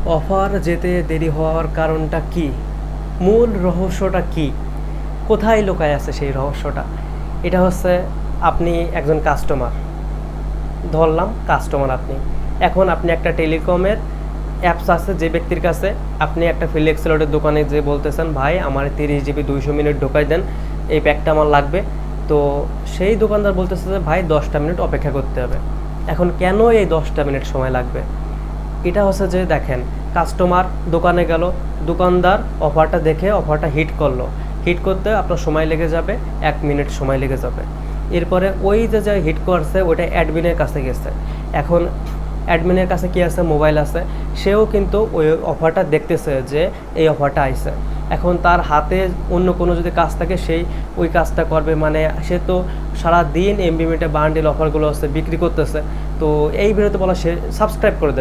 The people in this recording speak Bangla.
অফার যেতে দেরি হওয়ার কারণটা কি? মূল রহস্যটা কি? কোথায় লুকায় আছে সেই রহস্যটা? এটা হচ্ছে, আপনি একজন কাস্টমার, ধরলাম কাস্টমার আপনি। এখন আপনি একটা টেলিকমের অ্যাপস আছে যে ব্যক্তির কাছে, আপনি একটা ফিলিক্স রোডের দোকানে যে বলতেছেন, ভাই আমার 30 GB 200 মিনিট ঢোকাই দেন, এই প্যাকটা আমার লাগবে। তো সেই দোকানদার বলতেছে যে ভাই 10টা মিনিট অপেক্ষা করতে হবে। এখন কেন এই 10টা মিনিট সময় লাগবে? এটা হচ্ছে যে দেখেন, কাস্টমার দোকানে গেল, দোকানদার অফারটা দেখে অফারটা হিট করলো, হিট করতে আপনার সময় লেগে যাবে, 1 মিনিট সময় লেগে যাবে। এরপরে ওই যে হিট করছে ওটা অ্যাডমিনের কাছে গেছে। এখন অ্যাডমিনের কাছে কি আছে? মোবাইল আছে। সেও কিন্তু ওই অফারটা দেখতেছে যে এই অফারটা আইছে। এখন তার হাতে অন্য কোনো যদি কাজ থাকে সেই ওই কাজটা করবে, মানে সে তো সারাদিন এমবি মিটে বান্ডিল অফারগুলো আছে বিক্রি করতেছে। তো এই ভিডিওতে বলা, সে সাবস্ক্রাইব করে দেবে।